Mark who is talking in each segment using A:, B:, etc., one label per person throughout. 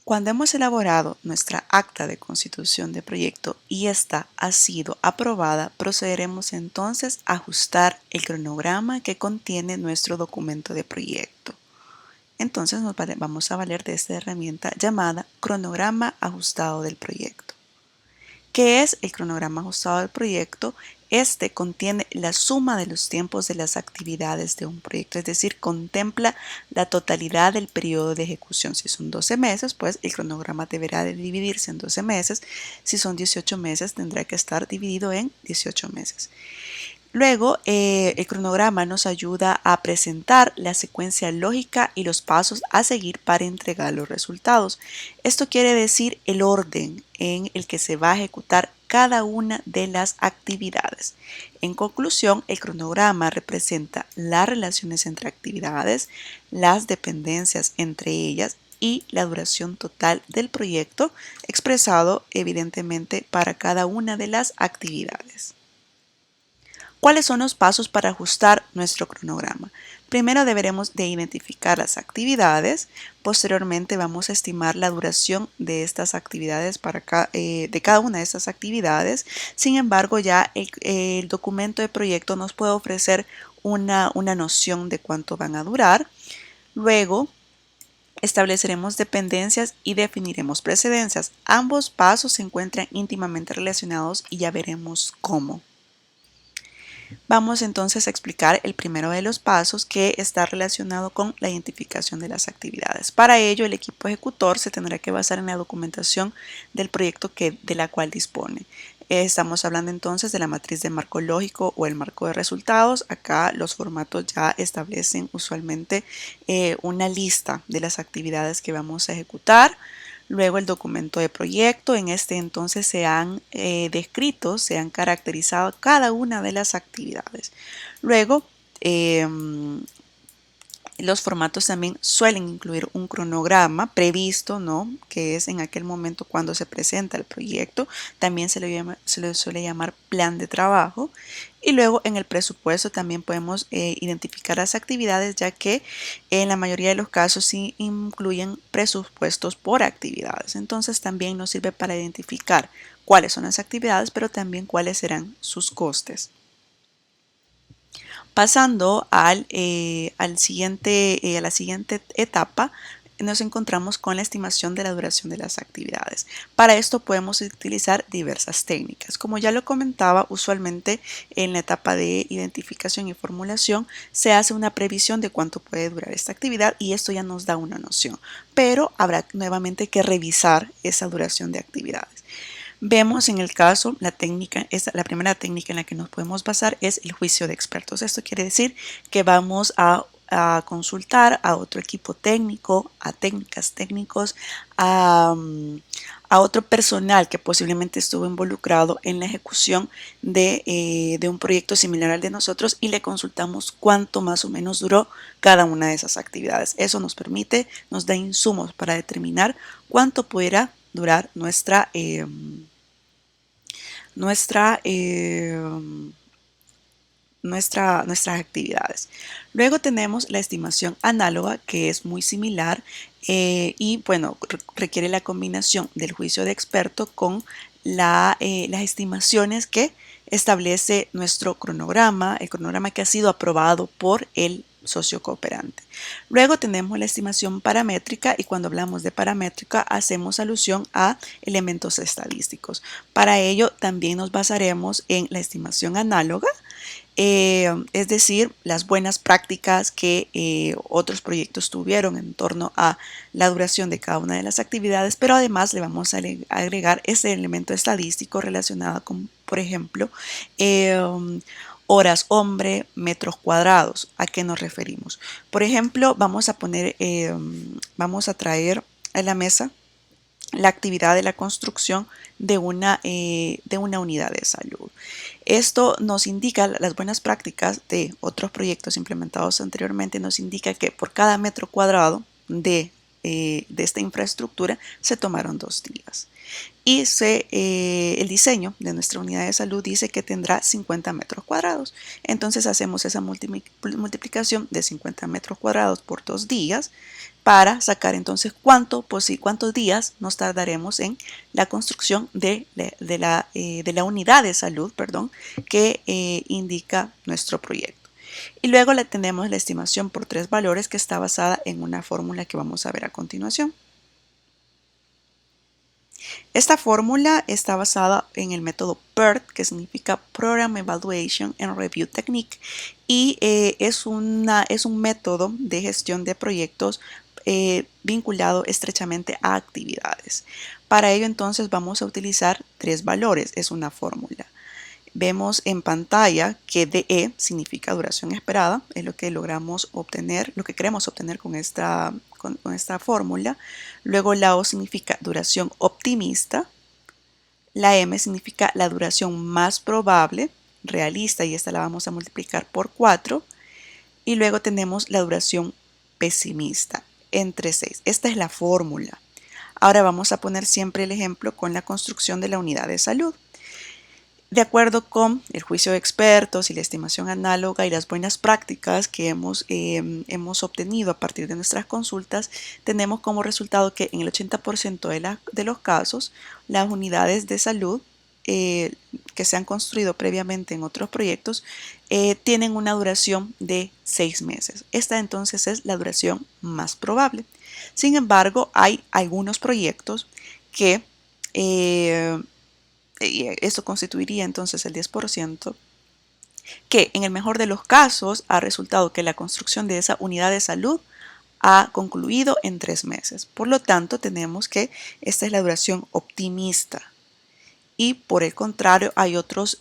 A: Cuando hemos elaborado nuestra acta de constitución de proyecto y esta ha sido aprobada, procederemos entonces a ajustar el cronograma que contiene nuestro documento de proyecto. Entonces vamos a valer de esta herramienta llamada cronograma ajustado del proyecto. ¿Qué es el cronograma ajustado del proyecto? Este contiene la suma de los tiempos de las actividades de un proyecto, es decir, contempla la totalidad del periodo de ejecución. Si son 12 meses, pues el cronograma deberá de dividirse en 12 meses. Si son 18 meses, tendrá que estar dividido en 18 meses. Luego, el cronograma nos ayuda a presentar la secuencia lógica y los pasos a seguir para entregar los resultados. Esto quiere decir el orden en el que se va a ejecutar cada una de las actividades. En conclusión, el cronograma representa las relaciones entre actividades, las dependencias entre ellas y la duración total del proyecto, expresado evidentemente para cada una de las actividades. ¿Cuáles son los pasos para ajustar nuestro cronograma? Primero deberemos de identificar las actividades, posteriormente vamos a estimar la duración de estas actividades de cada una de estas actividades. Sin embargo, ya el documento de proyecto nos puede ofrecer una noción de cuánto van a durar. Luego, estableceremos dependencias y definiremos precedencias. Ambos pasos se encuentran íntimamente relacionados y ya veremos cómo. Vamos entonces a explicar el primero de los pasos, que está relacionado con la identificación de las actividades. Para ello, el equipo ejecutor se tendrá que basar en la documentación del proyecto de la cual dispone. Estamos hablando entonces de la matriz de marco lógico o el marco de resultados. Acá los formatos ya establecen usualmente una lista de las actividades que vamos a ejecutar. Luego el documento de proyecto, en este entonces se han descrito, se han caracterizado cada una de las actividades. Luego, los formatos también suelen incluir un cronograma previsto, ¿no? Que es en aquel momento cuando se presenta el proyecto. También se le suele llamar plan de trabajo. Y luego en el presupuesto también podemos identificar las actividades, ya que en la mayoría de los casos sí incluyen presupuestos por actividades. Entonces también nos sirve para identificar cuáles son las actividades, pero también cuáles serán sus costes. Pasando a la siguiente etapa, nos encontramos con la estimación de la duración de las actividades. Para esto podemos utilizar diversas técnicas. Como ya lo comentaba, usualmente en la etapa de identificación y formulación se hace una previsión de cuánto puede durar esta actividad y esto ya nos da una noción, pero habrá nuevamente que revisar esa duración de actividades. Vemos en el caso la primera técnica en la que nos podemos basar es el juicio de expertos. Esto quiere decir que vamos a consultar a otro equipo técnico, a técnicos, a otro personal que posiblemente estuvo involucrado en la ejecución de un proyecto similar al de nosotros y le consultamos cuánto más o menos duró cada una de esas actividades. Eso nos da insumos para determinar cuánto pudiera durar nuestras actividades. Luego tenemos la estimación análoga, que es muy similar y bueno, requiere la combinación del juicio de experto con las estimaciones que establece nuestro cronograma, el cronograma que ha sido aprobado por el socio cooperante. Luego tenemos la estimación paramétrica y cuando hablamos de paramétrica hacemos alusión a elementos estadísticos. Para ello también nos basaremos en la estimación análoga, es decir, las buenas prácticas que otros proyectos tuvieron en torno a la duración de cada una de las actividades, pero además le vamos a agregar ese elemento estadístico relacionado con, por ejemplo, horas hombre, metros cuadrados. ¿A qué nos referimos? Por ejemplo, vamos a traer a la mesa la actividad de la construcción de una unidad de salud. Esto nos indica, las buenas prácticas de otros proyectos implementados anteriormente, nos indica que por cada metro cuadrado de esta infraestructura se tomaron 2 días. Y el diseño de nuestra unidad de salud dice que tendrá 50 metros cuadrados. Entonces hacemos esa multiplicación de 50 metros cuadrados por 2 días, para sacar entonces cuántos días nos tardaremos en la construcción de la unidad de salud, perdón, que indica nuestro proyecto. Y luego le tenemos la estimación por 3 valores que está basada en una fórmula que vamos a ver a continuación. Esta fórmula está basada en el método PERT, que significa Program Evaluation and Review Technique, y es un método de gestión de proyectos vinculado estrechamente a actividades. Para ello entonces vamos a utilizar 3 valores, es una fórmula. Vemos en pantalla que DE significa duración esperada, es lo que logramos obtener, lo que queremos obtener con esta fórmula. Luego la O significa duración optimista, la M significa la duración más probable, realista, y esta la vamos a multiplicar por 4. Y luego tenemos la duración pesimista, entre 6. Esta es la fórmula. Ahora vamos a poner siempre el ejemplo con la construcción de la unidad de salud. De acuerdo con el juicio de expertos y la estimación análoga y las buenas prácticas que hemos obtenido a partir de nuestras consultas, tenemos como resultado que en el 80% de los casos, las unidades de salud que se han construido previamente en otros proyectos tienen una duración de 6 meses. Esta entonces es la duración más probable. Sin embargo, hay algunos proyectos que y esto constituiría entonces el 10%, que en el mejor de los casos ha resultado que la construcción de esa unidad de salud ha concluido en 3 meses. Por lo tanto, tenemos que esta es la duración optimista. Y por el contrario, hay otros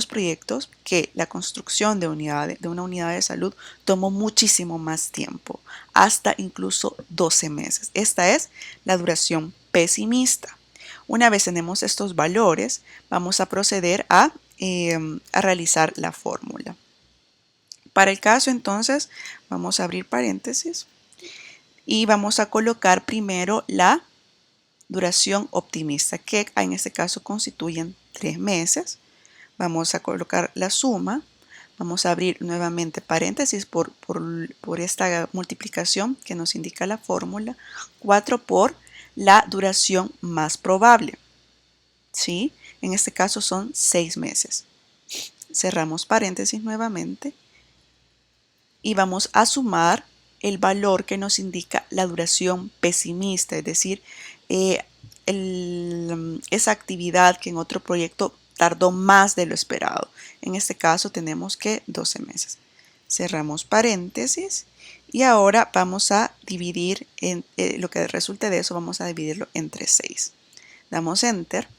A: proyectos que la construcción de una unidad de salud tomó muchísimo más tiempo, hasta incluso 12 meses. Esta es la duración pesimista. Una vez tenemos estos valores, vamos a proceder a realizar la fórmula. Para el caso, entonces, vamos a abrir paréntesis y vamos a colocar primero la duración optimista, que en este caso constituyen 3 meses. Vamos a colocar la suma. Vamos a abrir nuevamente paréntesis por esta multiplicación que nos indica la fórmula. 4 por la duración más probable, ¿sí? En este caso son 6 meses. Cerramos paréntesis nuevamente y vamos a sumar el valor que nos indica la duración pesimista, es decir, esa actividad que en otro proyecto tardó más de lo esperado. En este caso tenemos que 12 meses. Cerramos paréntesis y ahora vamos a dividir lo que resulte de eso, vamos a dividirlo entre 6. Damos Enter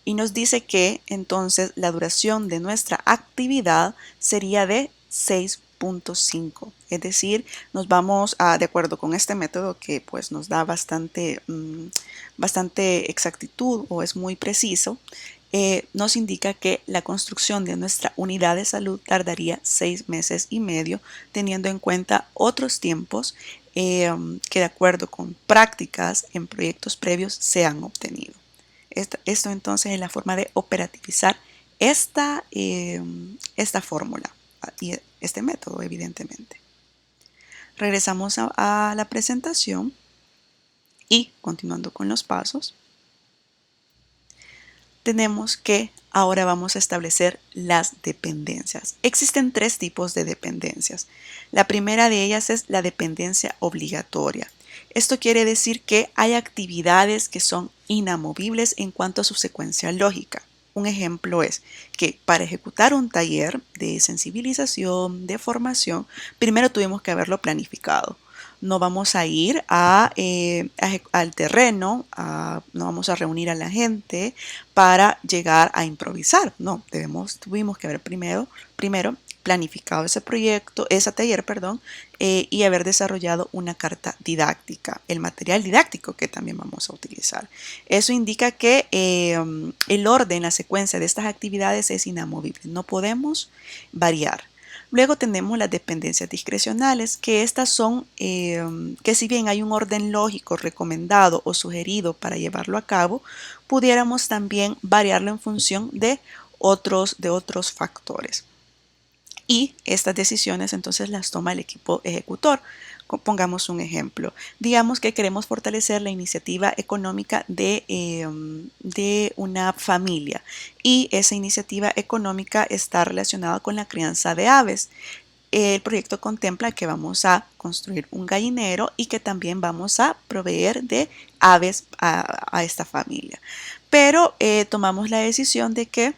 A: y nos dice que entonces la duración de nuestra actividad sería de 6.5, es decir, nos vamos de acuerdo con este método que pues nos da bastante exactitud o es muy preciso, nos indica que la construcción de nuestra unidad de salud tardaría 6 meses y medio, teniendo en cuenta otros tiempos que de acuerdo con prácticas en proyectos previos se han obtenido. Esto entonces es la forma de operativizar esta fórmula y este método, evidentemente. Regresamos a la presentación y continuando con los pasos, tenemos que ahora vamos a establecer las dependencias. Existen 3 tipos de dependencias. La primera de ellas es la dependencia obligatoria. Esto quiere decir que hay actividades que son inamovibles en cuanto a su secuencia lógica. Un ejemplo es que para ejecutar un taller de sensibilización, de formación, primero tuvimos que haberlo planificado. No vamos a ir al terreno, no vamos a reunir a la gente para llegar a improvisar. No, tuvimos que haber primero planificado ese proyecto, ese taller, perdón, y haber desarrollado una carta didáctica, el material didáctico que también vamos a utilizar. Eso indica que el orden, la secuencia de estas actividades es inamovible, no podemos variar. Luego tenemos las dependencias discrecionales, que estas son, que si bien hay un orden lógico recomendado o sugerido para llevarlo a cabo, pudiéramos también variarlo en función de otros factores. Y estas decisiones entonces las toma el equipo ejecutor. Pongamos un ejemplo. Digamos que queremos fortalecer la iniciativa económica de una familia y esa iniciativa económica está relacionada con la crianza de aves. El proyecto contempla que vamos a construir un gallinero y que también vamos a proveer de aves a esta familia. Pero tomamos la decisión de que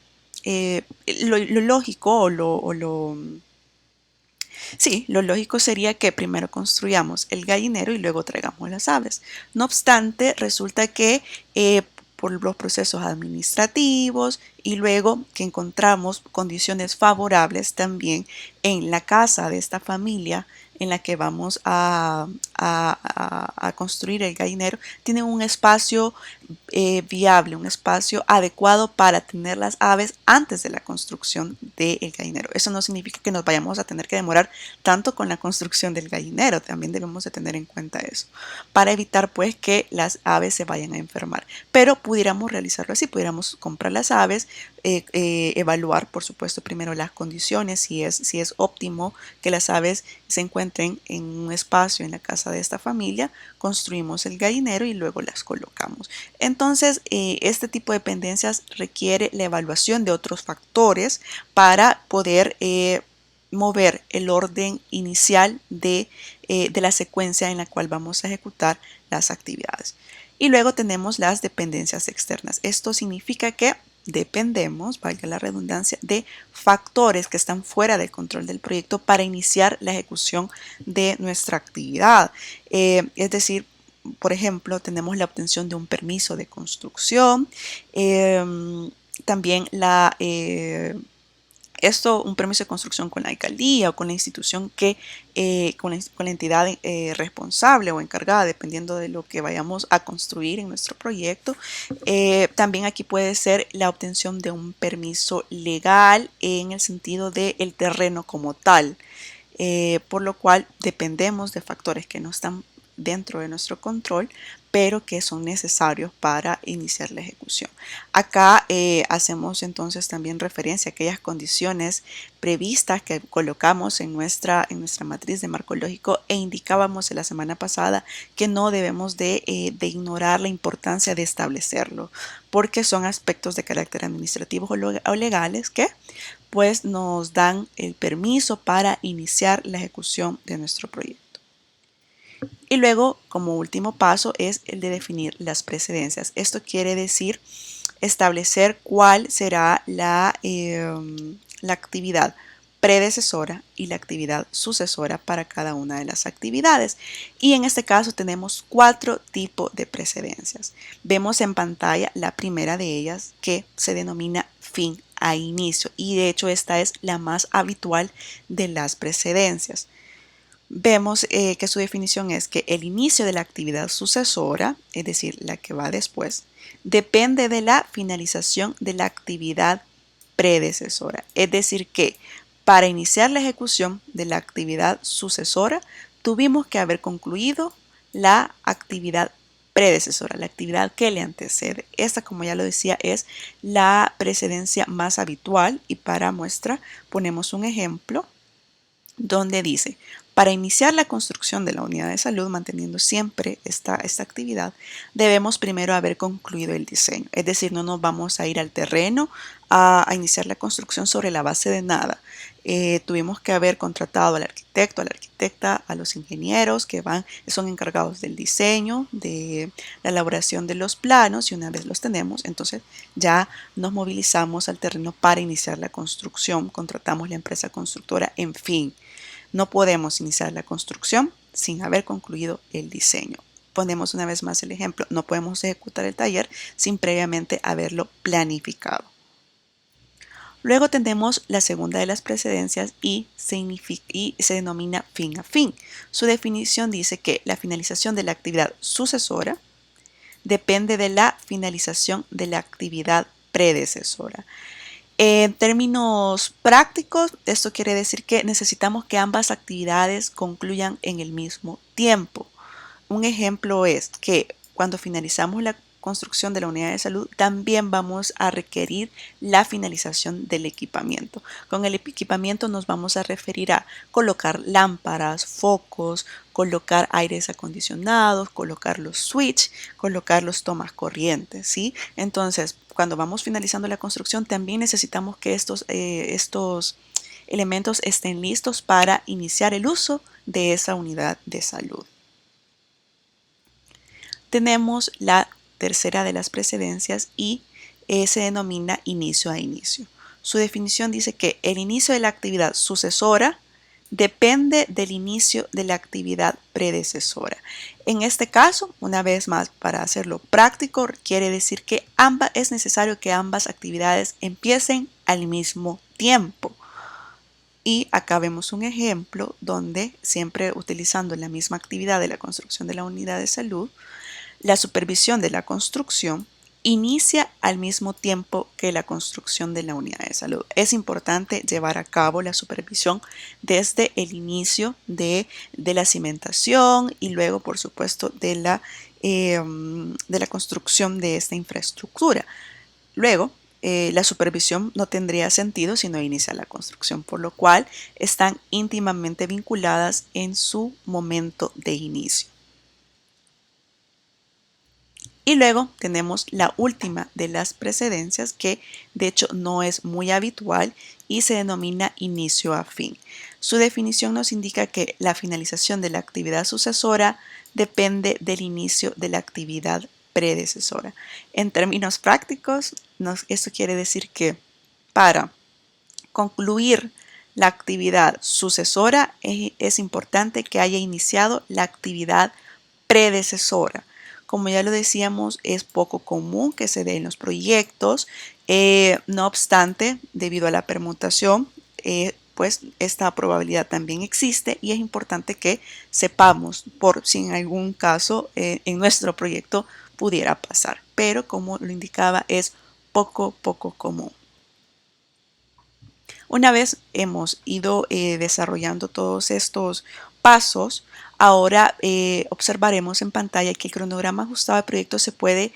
A: lo lógico sí, lo lógico sería que primero construyamos el gallinero y luego traigamos las aves. No obstante, resulta que por los procesos administrativos y luego que encontramos condiciones favorables también en la casa de esta familia en la que vamos a construir el gallinero, tiene un espacio viable, un espacio adecuado para tener las aves antes de la construcción del gallinero. Eso no significa que nos vayamos a tener que demorar tanto con la construcción del gallinero, también debemos de tener en cuenta eso, para evitar pues que las aves se vayan a enfermar. Pero pudiéramos realizarlo así, pudiéramos comprar las aves, evaluar por supuesto primero las condiciones, si es óptimo que las aves se encuentren en un espacio en la casa de esta familia, construimos el gallinero y luego las colocamos. Entonces, este tipo de dependencias requiere la evaluación de otros factores para poder mover el orden inicial de la secuencia en la cual vamos a ejecutar las actividades. Y luego tenemos las dependencias externas. Esto significa que dependemos, valga la redundancia, de factores que están fuera del control del proyecto para iniciar la ejecución de nuestra actividad. Es decir, por ejemplo, tenemos la obtención de un permiso de construcción, también un permiso de construcción con la alcaldía o con la institución con la entidad responsable o encargada, dependiendo de lo que vayamos a construir en nuestro proyecto. También aquí puede ser la obtención de un permiso legal en el sentido del terreno como tal, por lo cual dependemos de factores que no están dentro de nuestro control, pero que son necesarios para iniciar la ejecución. Acá hacemos entonces también referencia a aquellas condiciones previstas que colocamos en nuestra matriz de marco lógico e indicábamos en la semana pasada que no debemos de ignorar la importancia de establecerlo, porque son aspectos de carácter administrativo o legales que pues nos dan el permiso para iniciar la ejecución de nuestro proyecto. Y luego, como último paso, es el de definir las precedencias. Esto quiere decir establecer cuál será la actividad predecesora y la actividad sucesora para cada una de las actividades. Y en este caso tenemos 4 tipos de precedencias. Vemos en pantalla la primera de ellas, que se denomina fin a inicio, y de hecho esta es la más habitual de las precedencias. Vemos que su definición es que el inicio de la actividad sucesora, es decir, la que va después, depende de la finalización de la actividad predecesora. Es decir, que para iniciar la ejecución de la actividad sucesora, tuvimos que haber concluido la actividad predecesora, la actividad que le antecede. Esta, como ya lo decía, es la precedencia más habitual, y para muestra ponemos un ejemplo donde dice: para iniciar la construcción de la unidad de salud, manteniendo siempre esta actividad, debemos primero haber concluido el diseño. Es decir, no nos vamos a ir al terreno a iniciar la construcción sobre la base de nada. Tuvimos que haber contratado al arquitecto, a la arquitecta, a los ingenieros que son encargados del diseño, de la elaboración de los planos, y una vez los tenemos, entonces ya nos movilizamos al terreno para iniciar la construcción, contratamos la empresa constructora, en fin. No podemos iniciar la construcción sin haber concluido el diseño. Ponemos una vez más el ejemplo: no podemos ejecutar el taller sin previamente haberlo planificado. Luego tenemos la segunda de las precedencias y se denomina fin a fin. Su definición dice que la finalización de la actividad sucesora depende de la finalización de la actividad predecesora. En términos prácticos, esto quiere decir que necesitamos que ambas actividades concluyan en el mismo tiempo. Un ejemplo es que cuando finalizamos construcción de la unidad de salud, también vamos a requerir la finalización del equipamiento. Con el equipamiento nos vamos a referir a colocar lámparas, focos, colocar aires acondicionados, colocar los switch, colocar los tomas corrientes, ¿sí? Entonces, cuando vamos finalizando la construcción, también necesitamos que estos elementos estén listos para iniciar el uso de esa unidad de salud. Tenemos la tercera de las precedencias y se denomina inicio a inicio. Su definición dice que el inicio de la actividad sucesora depende del inicio de la actividad predecesora. En este caso, una vez más, para hacerlo práctico, quiere decir que es necesario que ambas actividades empiecen al mismo tiempo. Y acá vemos un ejemplo donde, siempre utilizando la misma actividad de la construcción de la unidad de salud, la supervisión de la construcción inicia al mismo tiempo que la construcción de la unidad de salud. Es importante llevar a cabo la supervisión desde el inicio de la cimentación y luego, por supuesto, de la construcción de esta infraestructura. Luego, la supervisión no tendría sentido si no inicia la construcción, por lo cual están íntimamente vinculadas en su momento de inicio. Y luego tenemos la última de las precedencias, que de hecho no es muy habitual y se denomina inicio a fin. Su definición nos indica que la finalización de la actividad sucesora depende del inicio de la actividad predecesora. En términos prácticos, esto quiere decir que para concluir la actividad sucesora es importante que haya iniciado la actividad predecesora. Como ya lo decíamos, es poco común que se dé en los proyectos. No obstante, debido a la permutación, pues esta probabilidad también existe y es importante que sepamos por si en algún caso en nuestro proyecto pudiera pasar. Pero como lo indicaba, es poco común. Una vez hemos ido desarrollando todos estos pasos, ahora observaremos en pantalla que el cronograma ajustado de proyecto se puede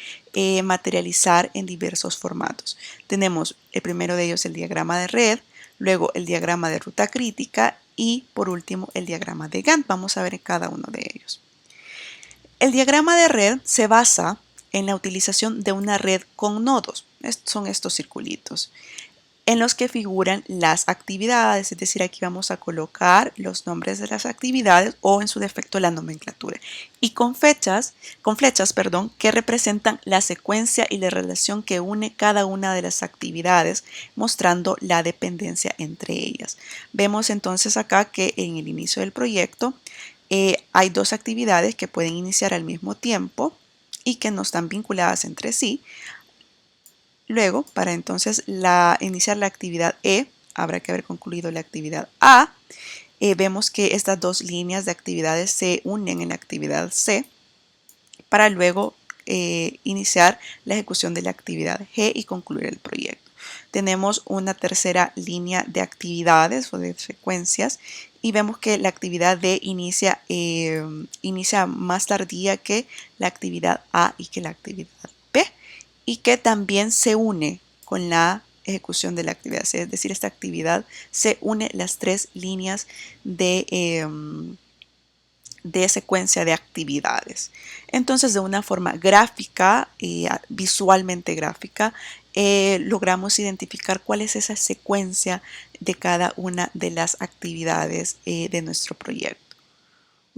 A: materializar en diversos formatos. Tenemos el primero de ellos, el diagrama de red, luego el diagrama de ruta crítica y por último el diagrama de Gantt. Vamos a ver en cada uno de ellos. El diagrama de red se basa en la utilización de una red con nodos. Son estos circulitos en los que figuran las actividades, es decir, aquí vamos a colocar los nombres de las actividades o en su defecto la nomenclatura, y con flechas, que representan la secuencia y la relación que une cada una de las actividades, mostrando la dependencia entre ellas. Vemos entonces acá que en el inicio del proyecto hay dos actividades que pueden iniciar al mismo tiempo y que no están vinculadas entre sí. Luego, para entonces iniciar la actividad E, habrá que haber concluido la actividad A. Vemos que estas dos líneas de actividades se unen en la actividad C para luego iniciar la ejecución de la actividad G y concluir el proyecto. Tenemos una tercera línea de actividades o de secuencias y vemos que la actividad D inicia más tardía que la actividad A y que la actividad B, y que también se une con la ejecución de la actividad C, es decir, esta actividad se une las tres líneas de secuencia de actividades. Entonces, de una forma gráfica, visualmente gráfica, logramos identificar cuál es esa secuencia de cada una de las actividades de nuestro proyecto.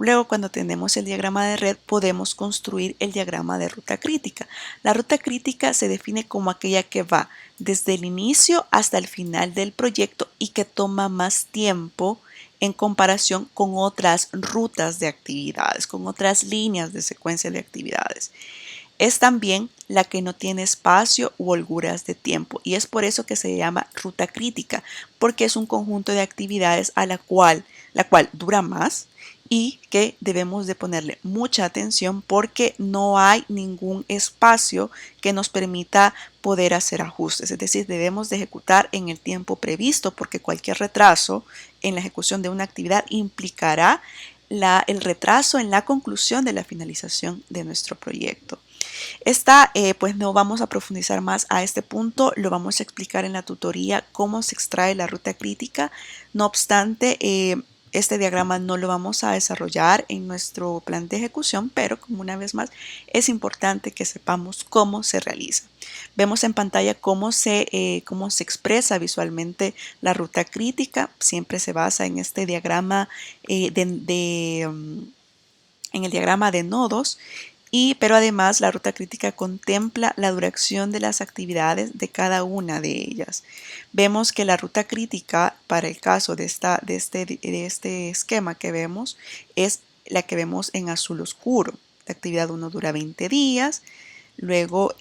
A: Luego, cuando tenemos el diagrama de red, podemos construir el diagrama de ruta crítica. La ruta crítica se define como aquella que va desde el inicio hasta el final del proyecto y que toma más tiempo en comparación con otras rutas de actividades, con otras líneas de secuencia de actividades. Es también la que no tiene espacio u holguras de tiempo, y es por eso que se llama ruta crítica, porque es un conjunto de actividades a la cual dura más y que debemos de ponerle mucha atención porque no hay ningún espacio que nos permita poder hacer ajustes. Es decir, debemos de ejecutar en el tiempo previsto, porque cualquier retraso en la ejecución de una actividad implicará el retraso en la conclusión de la finalización de nuestro proyecto. Esta, pues no vamos a profundizar más a este punto, lo vamos a explicar en la tutoría cómo se extrae la ruta crítica. No obstante, este diagrama no lo vamos a desarrollar en nuestro plan de ejecución, pero como una vez más es importante que sepamos cómo se realiza. Vemos en pantalla cómo se expresa visualmente la ruta crítica. Siempre se basa en este diagrama en el diagrama de nodos. Pero además la ruta crítica contempla la duración de las actividades de cada una de ellas. Vemos que la ruta crítica para el caso de este esquema que vemos es la que vemos en azul oscuro. La actividad 1 dura 20 días, luego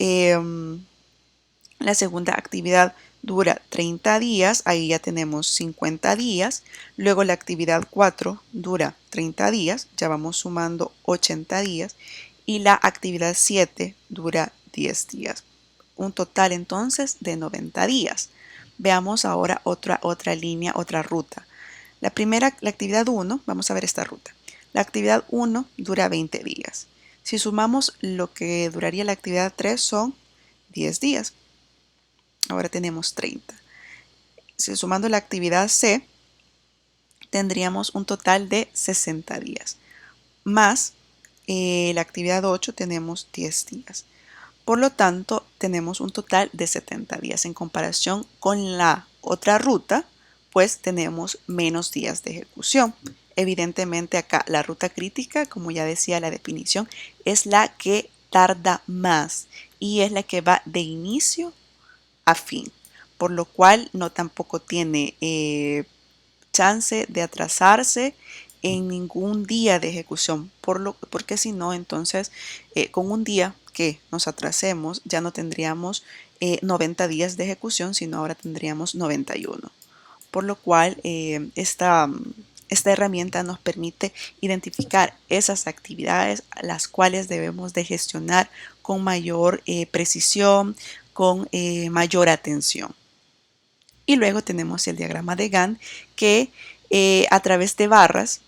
A: la segunda actividad dura 30 días, ahí ya tenemos 50 días. Luego la actividad 4 dura 30 días, ya vamos sumando 80 días. Y la actividad 7 dura 10 días. Un total entonces de 90 días. Veamos ahora otra línea, otra ruta. La actividad 1, vamos a ver esta ruta. La actividad 1 dura 20 días. Si sumamos lo que duraría la actividad 3 son 10 días. Ahora tenemos 30. Si sumando la actividad C, tendríamos un total de 60 días. Más la actividad 8 tenemos 10 días. Por lo tanto, tenemos un total de 70 días. En comparación con la otra ruta, pues tenemos menos días de ejecución. Evidentemente acá la ruta crítica, como ya decía la definición, es la que tarda más y es la que va de inicio a fin, por lo cual no tampoco tiene chance de atrasarse en ningún día de ejecución, porque si no, entonces con un día que nos atrasemos ya no tendríamos 90 días de ejecución, sino ahora tendríamos 91. Por lo cual esta herramienta nos permite identificar esas actividades las cuales debemos de gestionar con mayor precisión, con mayor atención. Y luego tenemos el diagrama de Gantt que a través de barras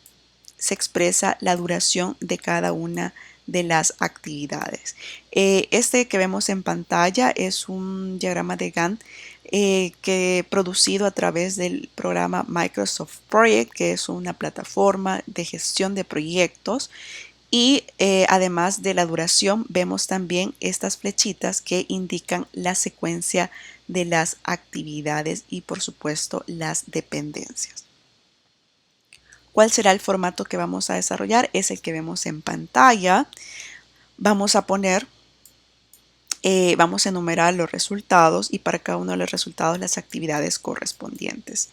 A: se expresa la duración de cada una de las actividades. Este que vemos en pantalla es un diagrama de Gantt que producido a través del programa Microsoft Project, que es una plataforma de gestión de proyectos. Y además de la duración, vemos también estas flechitas que indican la secuencia de las actividades y por supuesto las dependencias. ¿Cuál será el formato que vamos a desarrollar? Es el que vemos en pantalla. Vamos a enumerar los resultados y para cada uno de los resultados las actividades correspondientes.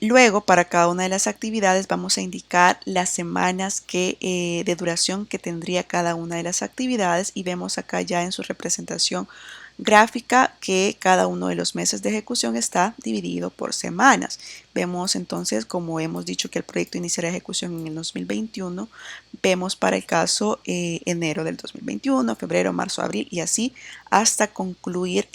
A: Luego, para cada una de las actividades vamos a indicar las semanas de duración que tendría cada una de las actividades y vemos acá ya en su representación gráfica que cada uno de los meses de ejecución está dividido por semanas. Vemos entonces, como hemos dicho que el proyecto iniciará ejecución en el 2021, vemos para el caso enero del 2021, febrero, marzo, abril y así hasta concluir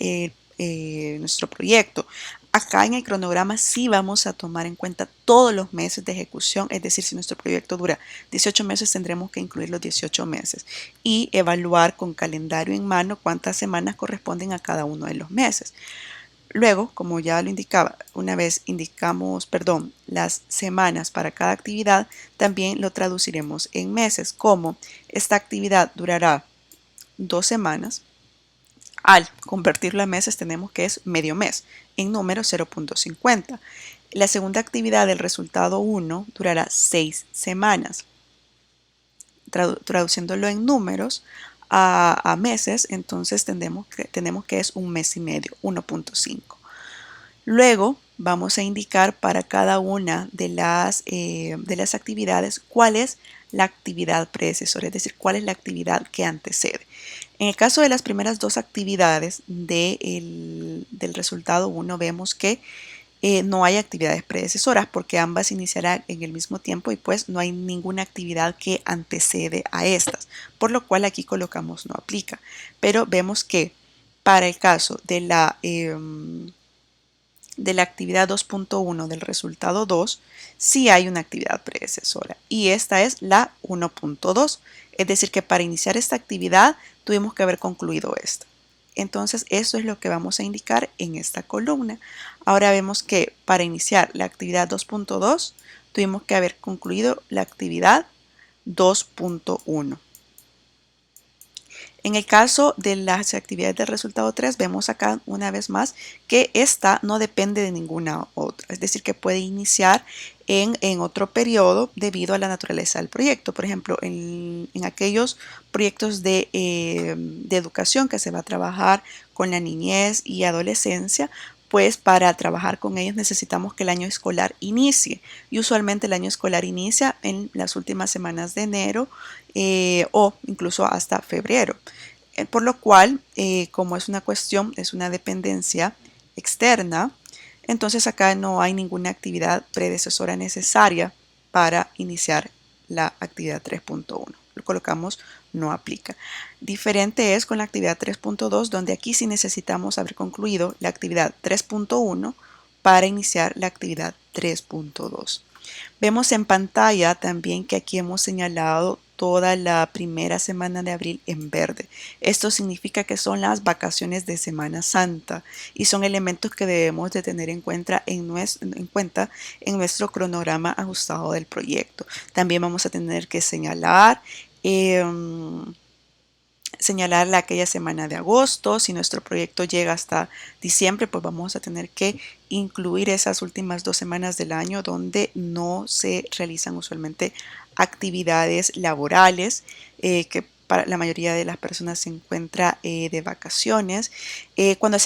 A: nuestro proyecto. Acá en el cronograma sí vamos a tomar en cuenta todos los meses de ejecución, es decir, si nuestro proyecto dura 18 meses, tendremos que incluir los 18 meses y evaluar con calendario en mano cuántas semanas corresponden a cada uno de los meses. Luego, como ya lo indicaba, una vez indicamos, las semanas para cada actividad, también lo traduciremos en meses, como esta actividad durará 2 semanas. Al convertirlo a meses tenemos que es medio mes en número 0.50. La segunda actividad del resultado 1 durará 6 semanas. Traduciéndolo en números a meses, entonces tenemos que es un mes y medio, 1.5. Luego vamos a indicar para cada una de las actividades cuál es la actividad predecesora, es decir, cuál es la actividad que antecede. En el caso de las primeras dos actividades del resultado 1 vemos que no hay actividades predecesoras porque ambas iniciarán en el mismo tiempo y pues no hay ninguna actividad que antecede a estas, por lo cual aquí colocamos no aplica. Pero vemos que para el caso de la actividad 2.1 del resultado 2, sí hay una actividad predecesora y esta es la 1.2. Es decir, que para iniciar esta actividad tuvimos que haber concluido esta. Entonces, eso es lo que vamos a indicar en esta columna. Ahora vemos que para iniciar la actividad 2.2, tuvimos que haber concluido la actividad 2.1. En el caso de las actividades del resultado 3, vemos acá una vez más que esta no depende de ninguna otra, es decir, que puede iniciar en otro periodo debido a la naturaleza del proyecto. Por ejemplo, en aquellos proyectos de educación que se va a trabajar con la niñez y adolescencia, pues para trabajar con ellos necesitamos que el año escolar inicie, y usualmente el año escolar inicia en las últimas semanas de enero o incluso hasta febrero. Por lo cual, como es una cuestión, es una dependencia externa, entonces acá no hay ninguna actividad predecesora necesaria para iniciar la actividad 3.1. Lo colocamos no aplica. Diferente es con la actividad 3.2, donde aquí sí necesitamos haber concluido la actividad 3.1 para iniciar la actividad 3.2. Vemos en pantalla también que aquí hemos señalado toda la primera semana de abril en verde. Esto significa que son las vacaciones de Semana Santa y son elementos que debemos de tener en cuenta en nuestro cronograma ajustado del proyecto. También vamos a tener que señalar aquella semana de agosto. Si nuestro proyecto llega hasta diciembre, pues vamos a tener que incluir esas últimas 2 semanas del año donde no se realizan usualmente actividades laborales, que para la mayoría de las personas se encuentra de vacaciones. Cuando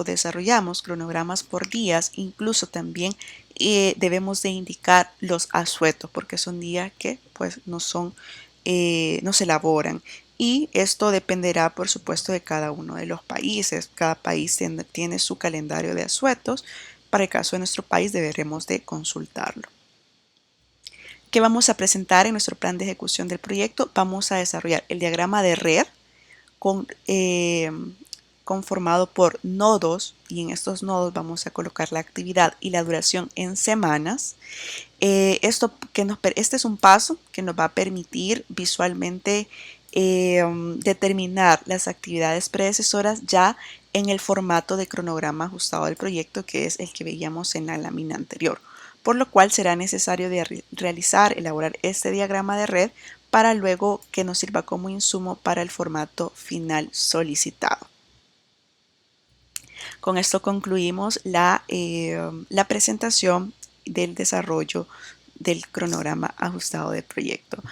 A: desarrollamos cronogramas por días, incluso también debemos de indicar los asuetos, porque son días que pues no se elaboran. Y esto dependerá, por supuesto, de cada uno de los países. Cada país tiene su calendario de asuetos. Para el caso de nuestro país deberemos de consultarlo. ¿Qué vamos a presentar en nuestro plan de ejecución del proyecto? Vamos a desarrollar el diagrama de red conformado por nodos, y en estos nodos vamos a colocar la actividad y la duración en semanas. Este es un paso que nos va a permitir visualmente determinar las actividades predecesoras ya en el formato de cronograma ajustado del proyecto, que es el que veíamos en la lámina anterior, por lo cual será necesario elaborar este diagrama de red para luego que nos sirva como insumo para el formato final solicitado. Con esto concluimos la presentación del desarrollo del cronograma ajustado del proyecto.